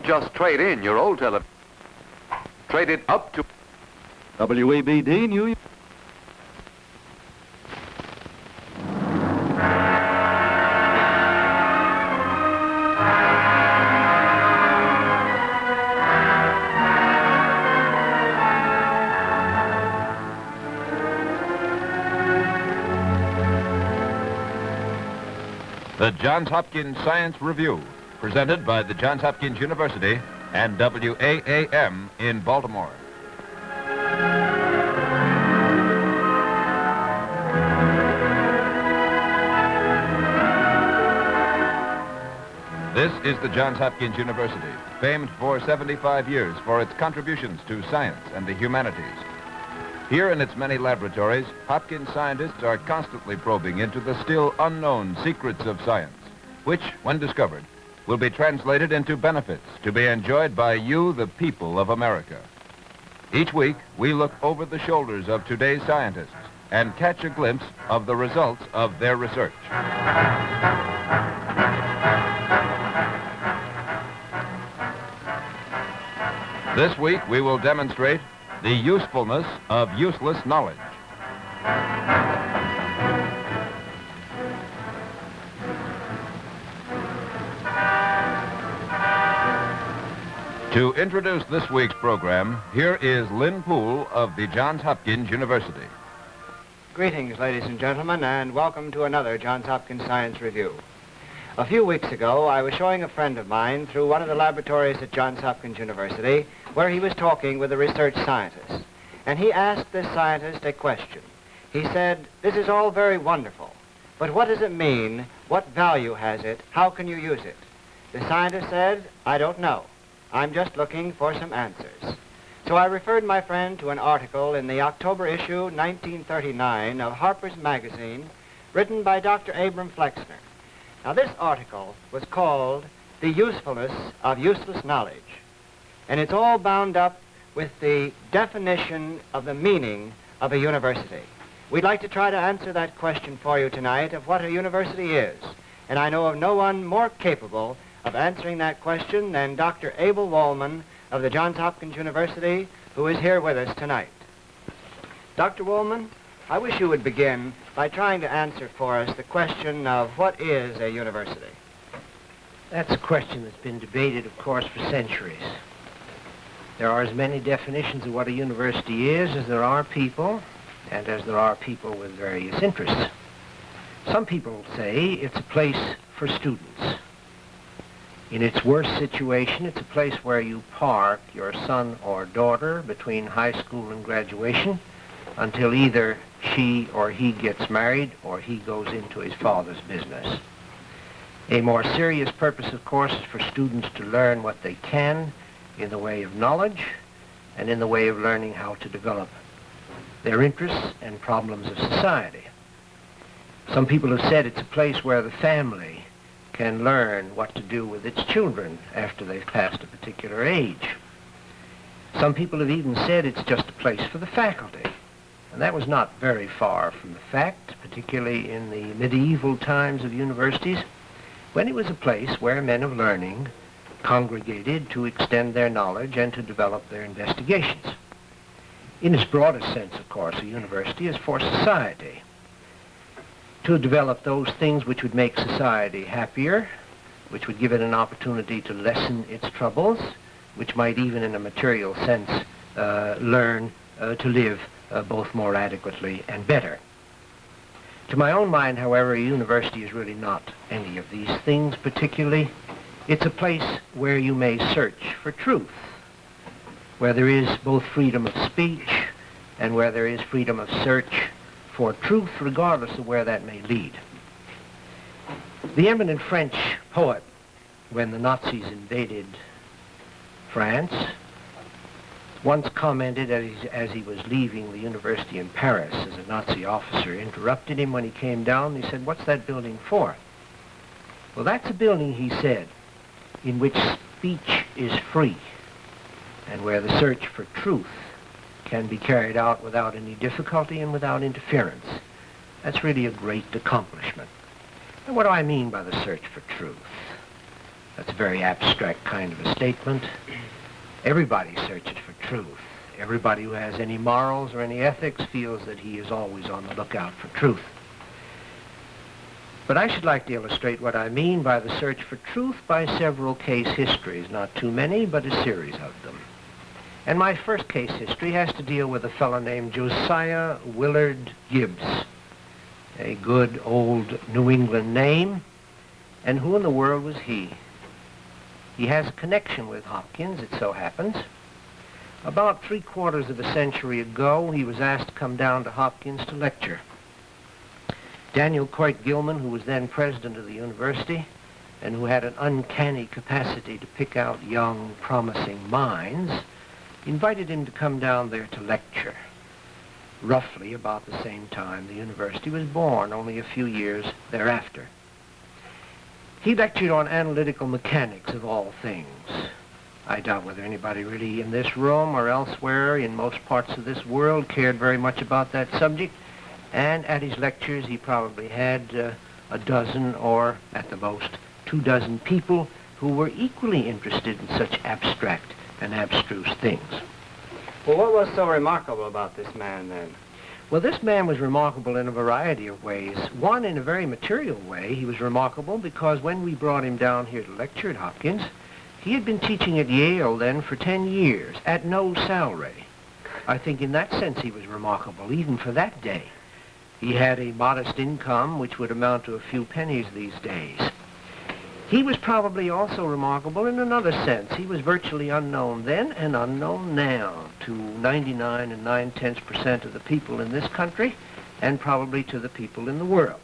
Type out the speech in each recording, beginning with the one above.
Don't just trade in your old television. Trade it up to WABD, New York. The Johns Hopkins Science Review, presented by the Johns Hopkins University and WAAM in Baltimore. This is the Johns Hopkins University, famed for 75 years for its contributions to science and the humanities. Here in its many laboratories, Hopkins scientists are constantly probing into the still unknown secrets of science, which, when discovered, will be translated into benefits to be enjoyed by you, the people of America. Each week, we look over the shoulders of today's scientists and catch a glimpse of the results of their research. This week, we will demonstrate the usefulness of useless knowledge. To introduce this week's program, here is Lynn Poole of the Johns Hopkins University. Greetings, ladies and gentlemen, and welcome to another Johns Hopkins Science Review. A few weeks ago, I was showing a friend of mine through one of the laboratories at Johns Hopkins University where he was talking with a research scientist. And he asked this scientist a question. He said, "This is all very wonderful, but what does it mean? What value has it? How can you use it?" The scientist said, "I don't know. I'm just looking for some answers." So I referred my friend to an article in the October issue 1939 of Harper's Magazine, written by Dr. Abram Flexner. Now, this article was called "The Usefulness of Useless Knowledge," and it's all bound up with the definition of the meaning of a university. We'd like to try to answer that question for you tonight of what a university is, and I know of no one more capable of answering that question than Dr. Abel Wolman of the Johns Hopkins University, who is here with us tonight. Dr. Wolman, I wish you would begin by trying to answer for us the question of what is a university. That's a question that's been debated, of course, for centuries. There are as many definitions of what a university is as there are people, and as there are people with various interests. Some people say it's a place for students. In its worst situation, it's a place where you park your son or daughter between high school and graduation until either she or he gets married or he goes into his father's business. A more serious purpose, of course, is for students to learn what they can in the way of knowledge and in the way of learning how to develop their interests and problems of society. Some people have said it's a place where the family can learn what to do with its children after they've passed a particular age. Some people have even said it's just a place for the faculty. And that was not very far from the fact, particularly in the medieval times of universities, when it was a place where men of learning congregated to extend their knowledge and to develop their investigations. In its broadest sense, of course, a university is for society, to develop those things which would make society happier, which would give it an opportunity to lessen its troubles, which might even in a material sense learn to live both more adequately and better. To my own mind, however, a university is really not any of these things particularly. It's a place where you may search for truth, where there is both freedom of speech and where there is freedom of search for truth, regardless of where that may lead. The eminent French poet, when the Nazis invaded France, once commented as he was leaving the university in Paris, as a Nazi officer interrupted him when he came down. He said, "What's that building for?" "Well, that's a building," he said, "in which speech is free and where the search for truth can be carried out without any difficulty and without interference. That's really a great accomplishment." And what do I mean by the search for truth? That's a very abstract kind of a statement. Everybody searches for truth. Everybody who has any morals or any ethics feels that he is always on the lookout for truth. But I should like to illustrate what I mean by the search for truth by several case histories, not too many, but a series of them. And my first case history has to deal with a fellow named Josiah Willard Gibbs, a good old New England name. And who in the world was he? He has a connection with Hopkins, it so happens. About 3/4 of a century ago, he was asked to come down to Hopkins to lecture. Daniel Coit Gilman, who was then president of the university, and who had an uncanny capacity to pick out young, promising minds, invited him to come down there to lecture. Roughly about the same time the university was born, only a few years thereafter. He lectured on analytical mechanics of all things. I doubt whether anybody really in this room or elsewhere in most parts of this world cared very much about that subject, and at his lectures he probably had a dozen or at the most 24 people who were equally interested in such abstract and abstruse things. Well, what was so remarkable about this man, then? Well, this man was remarkable in a variety of ways. One, in a very material way, he was remarkable because when we brought him down here to lecture at Hopkins, he had been teaching at Yale then for 10 years at no salary. I think in that sense he was remarkable, even for that day. He had a modest income which would amount to a few pennies these days. He was probably also remarkable in another sense. He was virtually unknown then and unknown now to 99 9/10% of the people in this country and probably to the people in the world.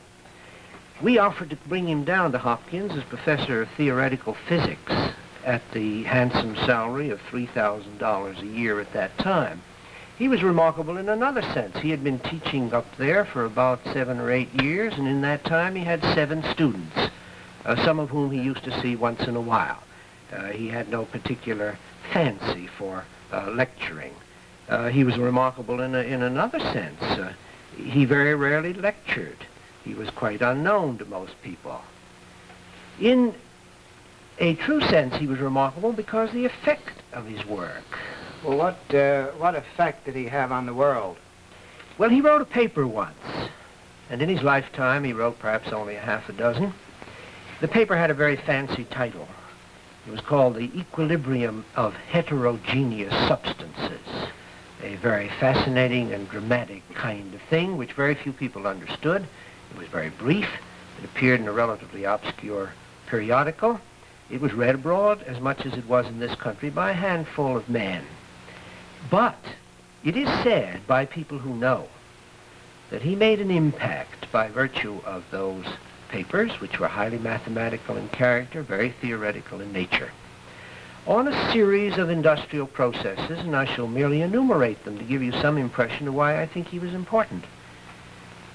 We offered to bring him down to Hopkins as professor of theoretical physics at the handsome salary of $3,000 a year at that time. He was remarkable in another sense. He had been teaching up there for about 7 or 8 years, and in that time he had 7 students. Some of whom he used to see once in a while. He had no particular fancy for lecturing. He was remarkable in another sense. He very rarely lectured. He was quite unknown to most people. In a true sense, he was remarkable because the effect of his work. Well, what effect did he have on the world? Well, he wrote a paper once, and in his lifetime he wrote perhaps only a half a dozen. The paper had a very fancy title. It was called The Equilibrium of Heterogeneous Substances, a very fascinating and dramatic kind of thing which very few people understood. It was very brief. It appeared in a relatively obscure periodical. It was read abroad as much as it was in this country by a handful of men. But it is said by people who know that he made an impact by virtue of those papers, which were highly mathematical in character, very theoretical in nature, on a series of industrial processes, and I shall merely enumerate them to give you some impression of why I think he was important.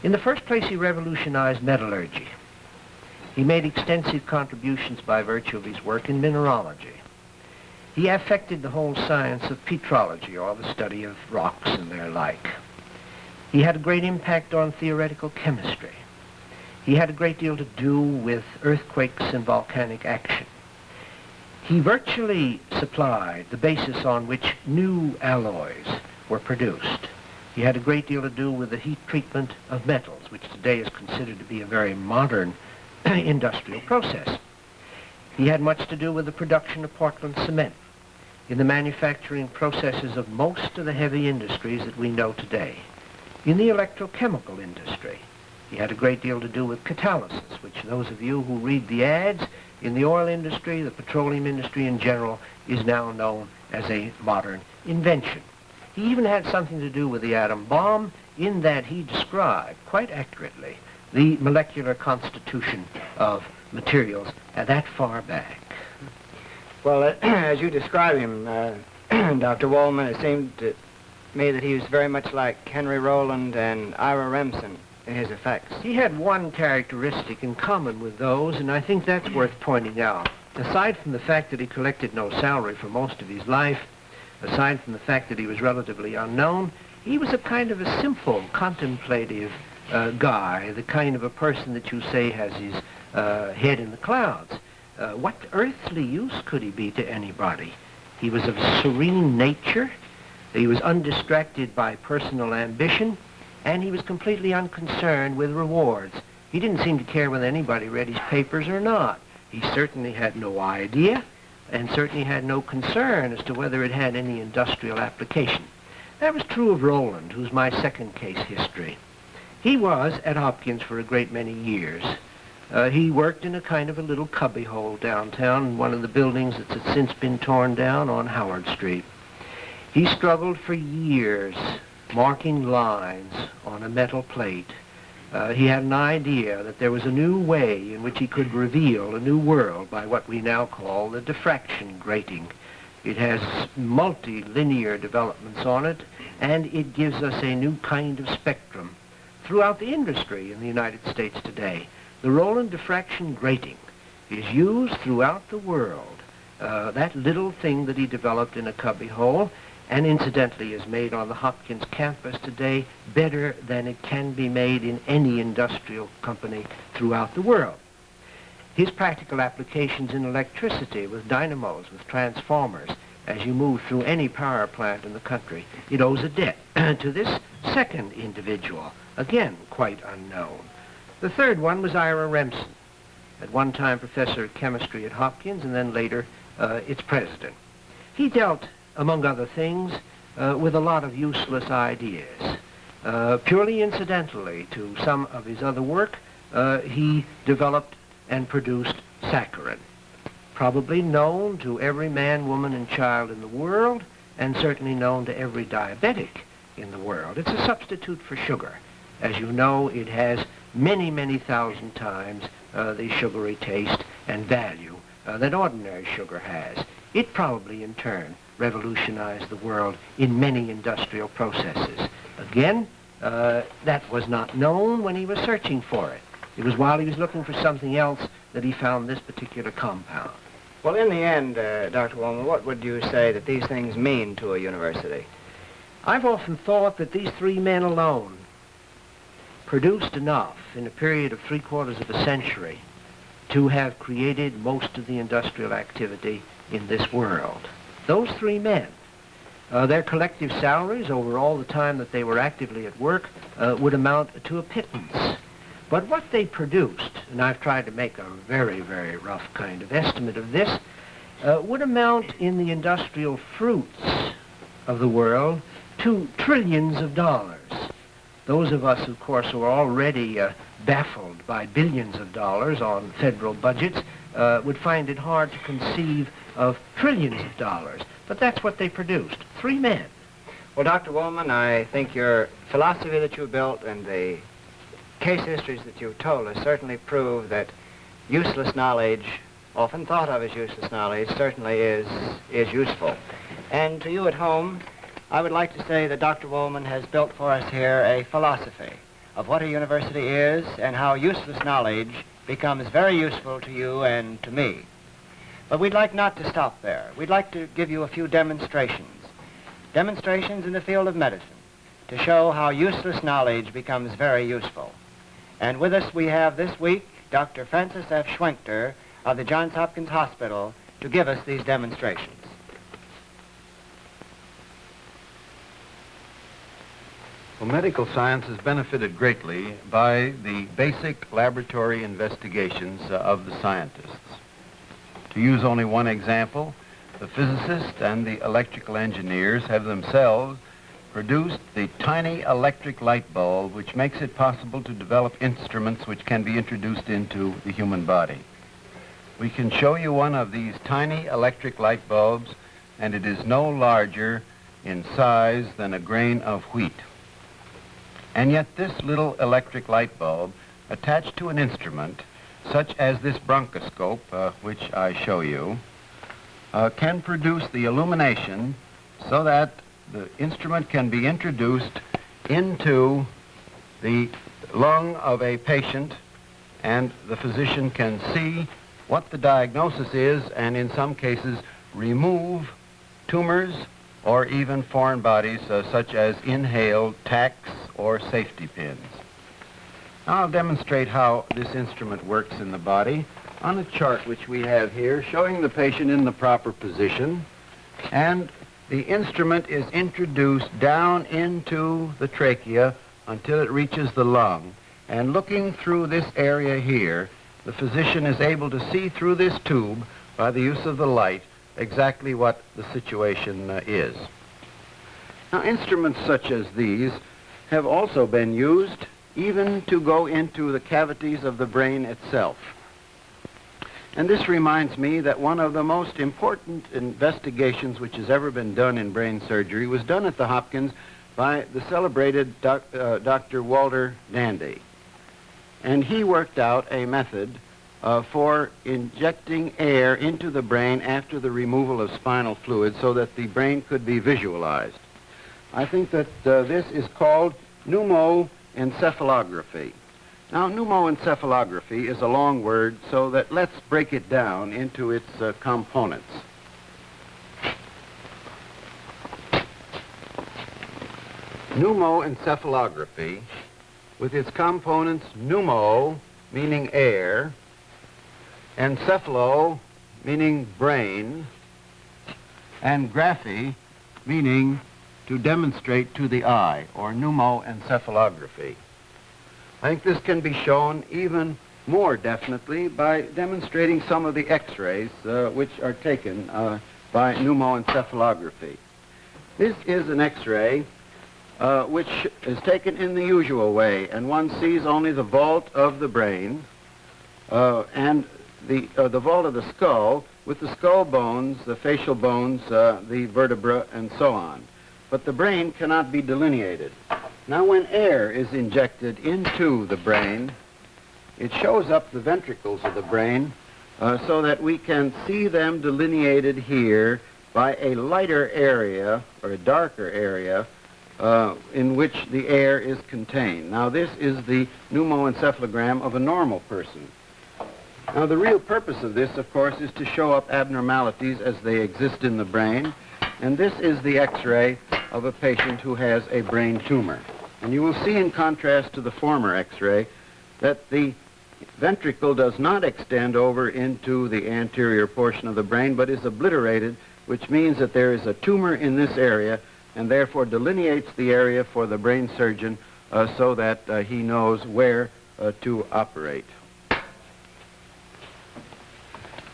In the first place, he revolutionized metallurgy. He made extensive contributions by virtue of his work in mineralogy. He affected the whole science of petrology, or the study of rocks and their like. He had a great impact on theoretical chemistry. He had a great deal to do with earthquakes and volcanic action. He virtually supplied the basis on which new alloys were produced. He had a great deal to do with the heat treatment of metals, which today is considered to be a very modern industrial process. He had much to do with the production of Portland cement in the manufacturing processes of most of the heavy industries that we know today. In the electrochemical industry, he had a great deal to do with catalysis, which those of you who read the ads in the oil industry, the petroleum industry in general, is now known as a modern invention. He even had something to do with the atom bomb in that he described, quite accurately, the molecular constitution of materials that far back. Well, as you describe him, Dr. Wolman, it seemed to me that he was very much like Henry Rowland and Ira Remsen in his effects. He had one characteristic in common with those, and I think that's worth pointing out. Aside from the fact that he collected no salary for most of his life, aside from the fact that he was relatively unknown, he was a kind of a simple, contemplative guy, the kind of a person that you say has his head in the clouds. What earthly use could he be to anybody? He was of serene nature, he was undistracted by personal ambition, and he was completely unconcerned with rewards. He didn't seem to care whether anybody read his papers or not. He certainly had no idea, and certainly had no concern as to whether it had any industrial application. That was true of Rowland, who's my second case history. He was at Hopkins for a great many years. He worked in a kind of a little cubbyhole downtown in one of the buildings that's since been torn down on Howard Street. He struggled for years, marking lines on a metal plate. He had an idea that there was a new way in which he could reveal a new world by what we now call the diffraction grating. It has multilinear developments on it, and it gives us a new kind of spectrum throughout the industry in the United States today. The Rowland diffraction grating is used throughout the world. That little thing that he developed in a cubbyhole, and incidentally is made on the Hopkins campus today better than it can be made in any industrial company throughout the world. His practical applications in electricity with dynamos, with transformers, as you move through any power plant in the country, it owes a debt to this second individual, again quite unknown. The third one was Ira Remsen, at one time professor of chemistry at Hopkins and then later its president. He dealt, among other things, with a lot of useless ideas. Purely incidentally to some of his other work, he developed and produced saccharine, probably known to every man, woman, and child in the world, and certainly known to every diabetic in the world. It's a substitute for sugar. As you know, it has many, many thousand times the sugary taste and value that ordinary sugar has. It probably, in turn, revolutionized the world in many industrial processes. Again, that was not known when he was searching for it. It was while he was looking for something else that he found this particular compound. Well, in the end, Dr. Wolman, what would you say that these things mean to a university? I've often thought that these three men alone produced enough in a period of 3/4 of a century to have created most of the industrial activity in this world. Those three men, their collective salaries over all the time that they were actively at work would amount to a pittance. But what they produced, and I've tried to make a very, very rough kind of estimate of this, would amount in the industrial fruits of the world to trillions of dollars. Those of us, of course, who are already baffled by billions of dollars on federal budgets would find it hard to conceive of trillions of dollars. But that's what they produced, three men. Well, Dr. Wolman, I think your philosophy that you built and the case histories that you've told us certainly prove that useless knowledge, often thought of as useless knowledge, certainly is useful. And to you at home, I would like to say that Dr. Wolman has built for us here a philosophy of what a university is and how useless knowledge becomes very useful to you and to me. But we'd like not to stop there. We'd like to give you a few demonstrations in the field of medicine to show how useless knowledge becomes very useful. And with us we have this week Dr. Francis F. Schwenkter of the Johns Hopkins Hospital to give us these demonstrations. Well, medical science has benefited greatly by the basic laboratory investigations of the scientists. To use only one example, the physicists and the electrical engineers have themselves produced the tiny electric light bulb which makes it possible to develop instruments which can be introduced into the human body. We can show you one of these tiny electric light bulbs, and it is no larger in size than a grain of wheat. And yet this little electric light bulb attached to an instrument such as this bronchoscope, which I show you, can produce the illumination so that the instrument can be introduced into the lung of a patient and the physician can see what the diagnosis is and in some cases remove tumors or even foreign bodies such as inhaled tacks or safety pins. Now I'll demonstrate how this instrument works in the body. on a chart which we have here showing the patient in the proper position, and the instrument is introduced down into the trachea until it reaches the lung. And looking through this area here, the physician is able to see through this tube by the use of the light exactly what the situation is. Now, instruments such as these have also been used even to go into the cavities of the brain itself. And this reminds me that one of the most important investigations which has ever been done in brain surgery was done at the Hopkins by the celebrated Dr. Walter Dandy. And he worked out a method for injecting air into the brain after the removal of spinal fluid so that the brain could be visualized. I think that this is called pneumoencephalography. Now, pneumoencephalography is a long word, so that let's break it down into its components. Pneumoencephalography, with its components pneumo, meaning air, encephalo, meaning brain, and graphy, meaning to demonstrate to the eye, or pneumoencephalography. I think this can be shown even more definitely by demonstrating some of the x-rays which are taken by pneumoencephalography. This is an x-ray which is taken in the usual way, and one sees only the vault of the brain and the vault of the skull with the skull bones, the facial bones, the vertebra, and so on. But the brain cannot be delineated. Now, when air is injected into the brain, it shows up the ventricles of the brain so that we can see them delineated here by a lighter area or a darker area in which the air is contained. Now, this is the pneumoencephalogram of a normal person. Now, the real purpose of this, of course, is to show up abnormalities as they exist in the brain, and this is the x-ray of a patient who has a brain tumor. And you will see, in contrast to the former x-ray, that the ventricle does not extend over into the anterior portion of the brain, but is obliterated, which means that there is a tumor in this area, and therefore delineates the area for the brain surgeon so that he knows where to operate.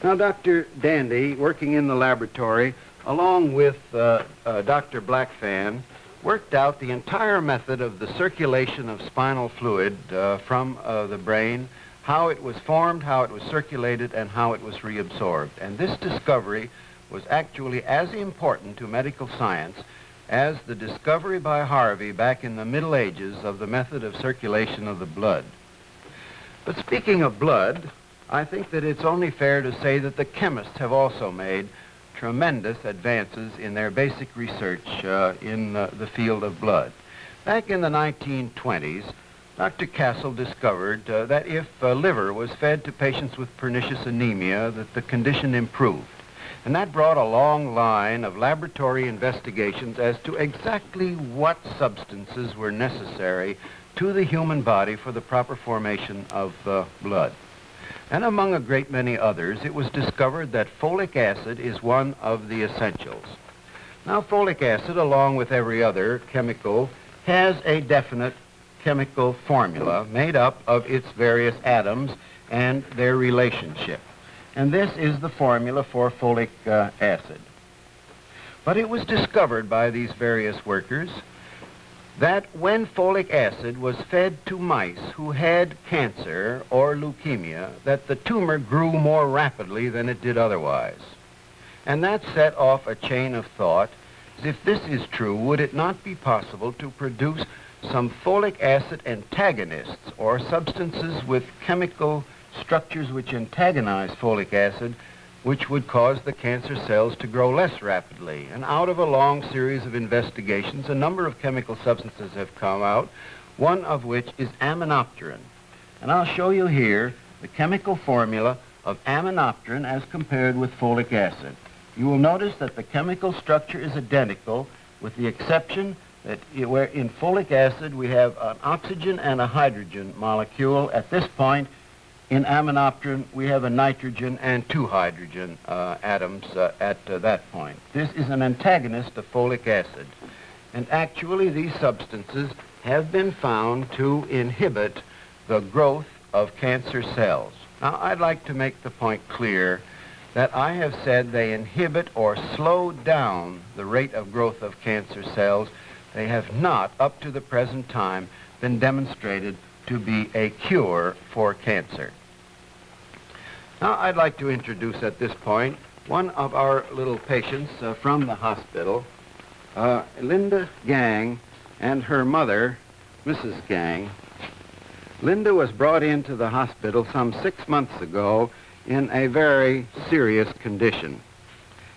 Now, Dr. Dandy, working in the laboratory, along with Dr. Blackfan, worked out the entire method of the circulation of spinal fluid from the brain, how it was formed, how it was circulated, and how it was reabsorbed. And this discovery was actually as important to medical science as the discovery by Harvey back in the Middle Ages of the method of circulation of the blood. But speaking of blood, I think that it's only fair to say that the chemists have also made tremendous advances in their basic research in the field of blood. Back in the 1920s, Dr. Castle discovered that if liver was fed to patients with pernicious anemia, that the condition improved. And that brought a long line of laboratory investigations as to exactly what substances were necessary to the human body for the proper formation of blood. And among a great many others, it was discovered that folic acid is one of the essentials. Now, folic acid, along with every other chemical, has a definite chemical formula made up of its various atoms and their relationship. And this is the formula for folic acid. But it was discovered by these various workers that when folic acid was fed to mice who had cancer or leukemia, that the tumor grew more rapidly than it did otherwise. And that set off a chain of thought, as if this is true, would it not be possible to produce some folic acid antagonists, or substances with chemical structures which antagonize folic acid, which would cause the cancer cells to grow less rapidly. And out of a long series of investigations, a number of chemical substances have come out, one of which is aminopterin. And I'll show you here the chemical formula of aminopterin as compared with folic acid. You will notice that the chemical structure is identical, with the exception that where in folic acid we have an oxygen and a hydrogen molecule at this point, In aminopterin, we have a nitrogen and 2 hydrogen atoms at that point. This is an antagonist of folic acid. And actually, these substances have been found to inhibit the growth of cancer cells. Now, I'd like to make the point clear that I have said they inhibit or slow down the rate of growth of cancer cells. They have not, up to the present time, been demonstrated to be a cure for cancer. Now, I'd like to introduce at this point one of our little patients from the hospital, Linda Gang, and her mother, Mrs. Gang. Linda was brought into the hospital some 6 months ago in a very serious condition.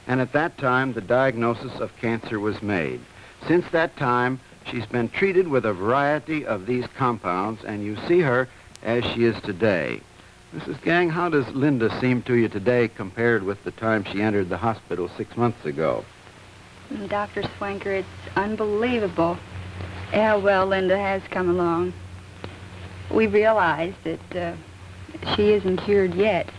And at that time, the diagnosis of cancer was made. Since that time, she's been treated with a variety of these compounds, and you see her as she is today. Mrs. Gang, how does Linda seem to you today compared with the time she entered the hospital 6 months ago? Dr. Schwenkter, it's unbelievable how well Linda has come along. We realize that she isn't cured yet,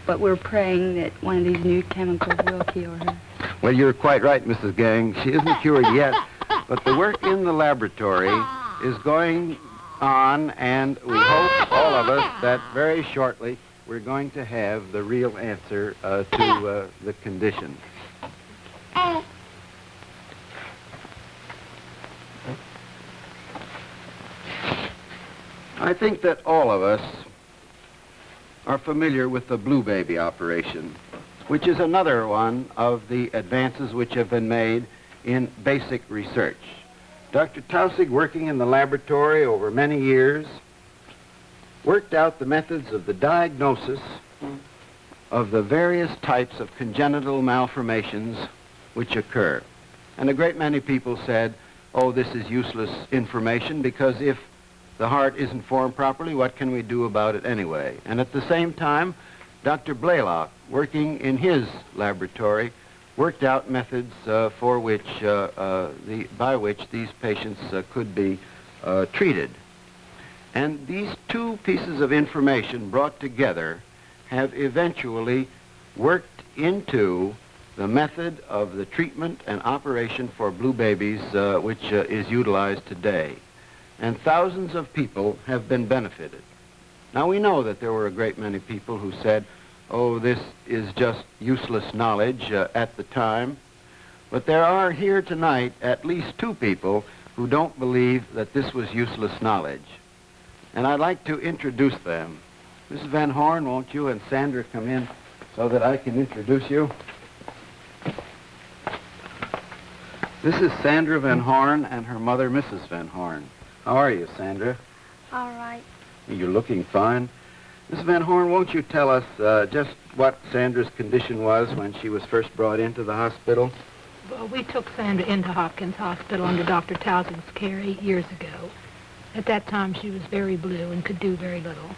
but we're praying that one of these new chemicals will cure her. Well, you're quite right, Mrs. Gang. She isn't cured yet, but the work in the laboratory is going on, and we hope, all of us, that very shortly we're going to have the real answer to the condition. I think that all of us are familiar with the Blue Baby operation, which is another one of the advances which have been made in basic research. Dr. Tausig, working in the laboratory over many years, worked out the methods of the diagnosis of the various types of congenital malformations which occur. And a great many people said, oh, this is useless information, because if the heart isn't formed properly, what can we do about it anyway? And at the same time, Dr. Blaylock, working in his laboratory, worked out methods by which these patients could be treated. And these two pieces of information brought together have eventually worked into the method of the treatment and operation for blue babies, which is utilized today. And thousands of people have been benefited. Now, we know that there were a great many people who said, oh, this is just useless knowledge at the time. But there are here tonight at least 2 people who don't believe that this was useless knowledge. And I'd like to introduce them. Mrs. Van Horn, won't you and Sandra come in so that I can introduce you? This is Sandra Van Horn and her mother, Mrs. Van Horn. How are you, Sandra? All right. You're looking fine. Mrs. Van Horn, won't you tell us just what Sandra's condition was when she was first brought into the hospital? Well, we took Sandra into Hopkins Hospital under Dr. Tausig's care 8 years ago. At that time, she was very blue and could do very little.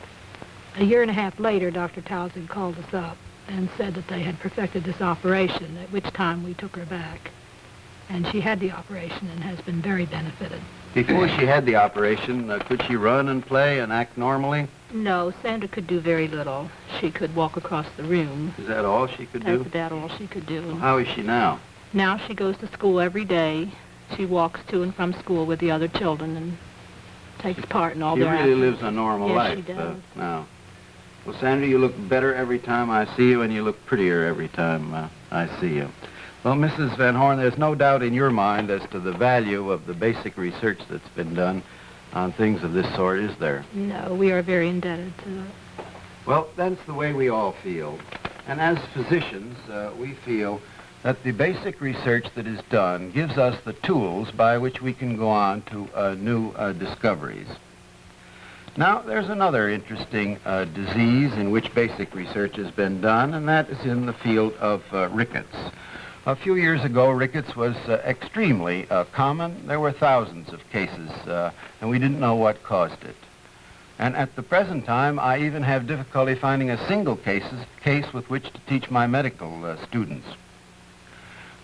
A year and a half later, Dr. Tausig called us up and said that they had perfected this operation, at which time we took her back. And she had the operation and has been very benefited. Before she had the operation, could she run and play and act normally? No, Sandra could do very little. She could walk across the room. Is that all she could do? That's about all she could do. How is she now? Now she goes to school every day. She walks to and from school with the other children and takes part in all their She really activities. lives a normal Yes, life she does. now. Well, Sandra, you look better every time I see you, and you look prettier every time I see you. Well, Mrs. Van Horn, there's no doubt in your mind as to the value of the basic research that's been done on things of this sort, is there? No, we are very indebted to it. Well, that's the way we all feel. And as physicians, we feel that the basic research that is done gives us the tools by which we can go on to new discoveries. Now, there's another interesting disease in which basic research has been done, and that is in the field of rickets. A few years ago, rickets was extremely common. There were thousands of cases, and we didn't know what caused it. And at the present time, I even have difficulty finding a single case with which to teach my medical students.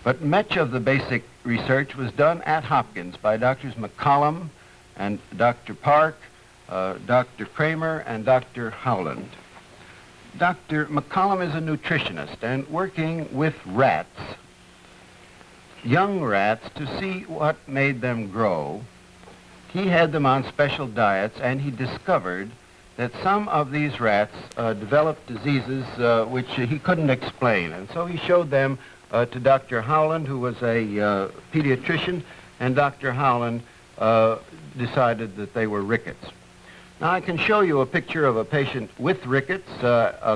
But much of the basic research was done at Hopkins by Drs. McCollum and Dr. Park Dr. Kramer and Dr. Howland. Dr. McCollum is a nutritionist and working with rats, young rats, to see what made them grow. He had them on special diets, and he discovered that some of these rats developed diseases which he couldn't explain. And so he showed them to Dr. Howland, who was a pediatrician, and Dr. Howland decided that they were rickets. Now I can show you a picture of a patient with rickets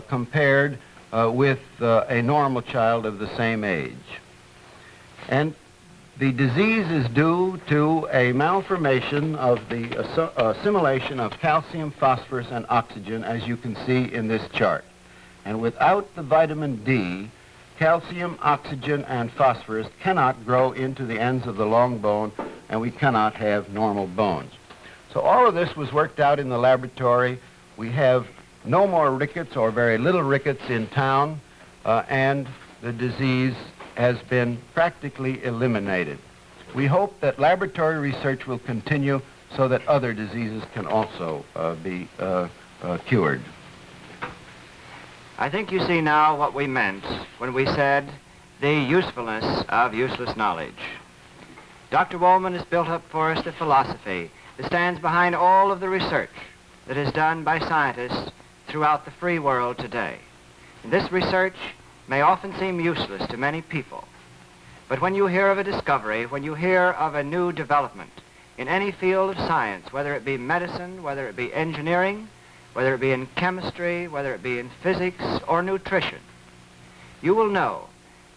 compared with a normal child of the same age. And the disease is due to a malformation of the assimilation of calcium, phosphorus, and oxygen, as you can see in this chart. And without the vitamin D, calcium, oxygen, and phosphorus cannot grow into the ends of the long bone, and we cannot have normal bones. So all of this was worked out in the laboratory. We have no more rickets or very little rickets in town, and the disease has been practically eliminated. We hope that laboratory research will continue so that other diseases can also be cured. I think you see now what we meant when we said the usefulness of useless knowledge. Dr. Wolman has built up for us the philosophy that stands behind all of the research that is done by scientists throughout the free world today. And this research may often seem useless to many people, but when you hear of a discovery, when you hear of a new development in any field of science, whether it be medicine, whether it be engineering, whether it be in chemistry, whether it be in physics or nutrition, you will know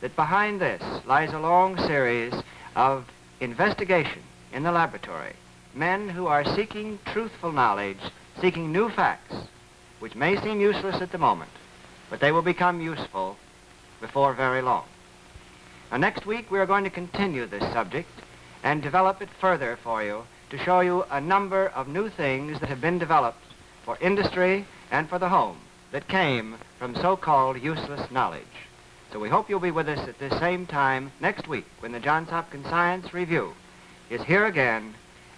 that behind this lies a long series of investigation in the laboratory. Men who are seeking truthful knowledge, seeking new facts, which may seem useless at the moment, but they will become useful before very long. Now, next week we are going to continue this subject and develop it further for you to show you a number of new things that have been developed for industry and for the home that came from so-called useless knowledge. So we hope you'll be with us at the same time next week when the Johns Hopkins Science Review is here again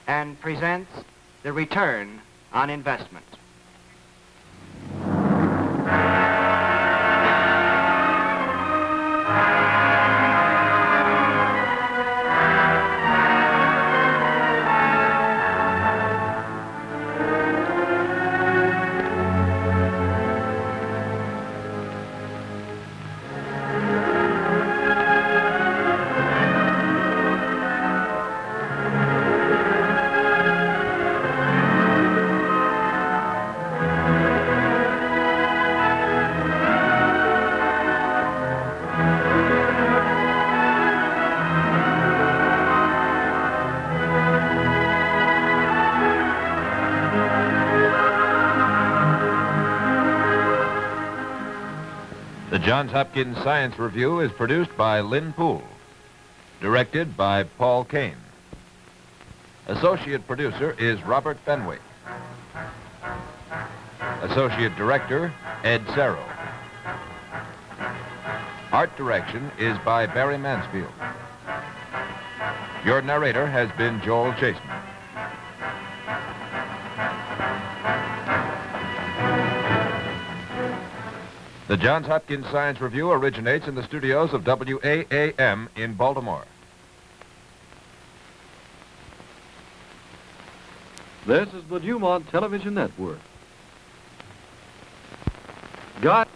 and presents the return on investment. The Johns Hopkins Science Review is produced by Lynn Poole, directed by Paul Kane. Associate producer is Robert Fenwick. Associate director, Ed Serro. Art direction is by Barry Mansfield. Your narrator has been Joel Chaseman. The Johns Hopkins Science Review originates in the studios of WAAM in Baltimore. This is the DuMont Television Network. God...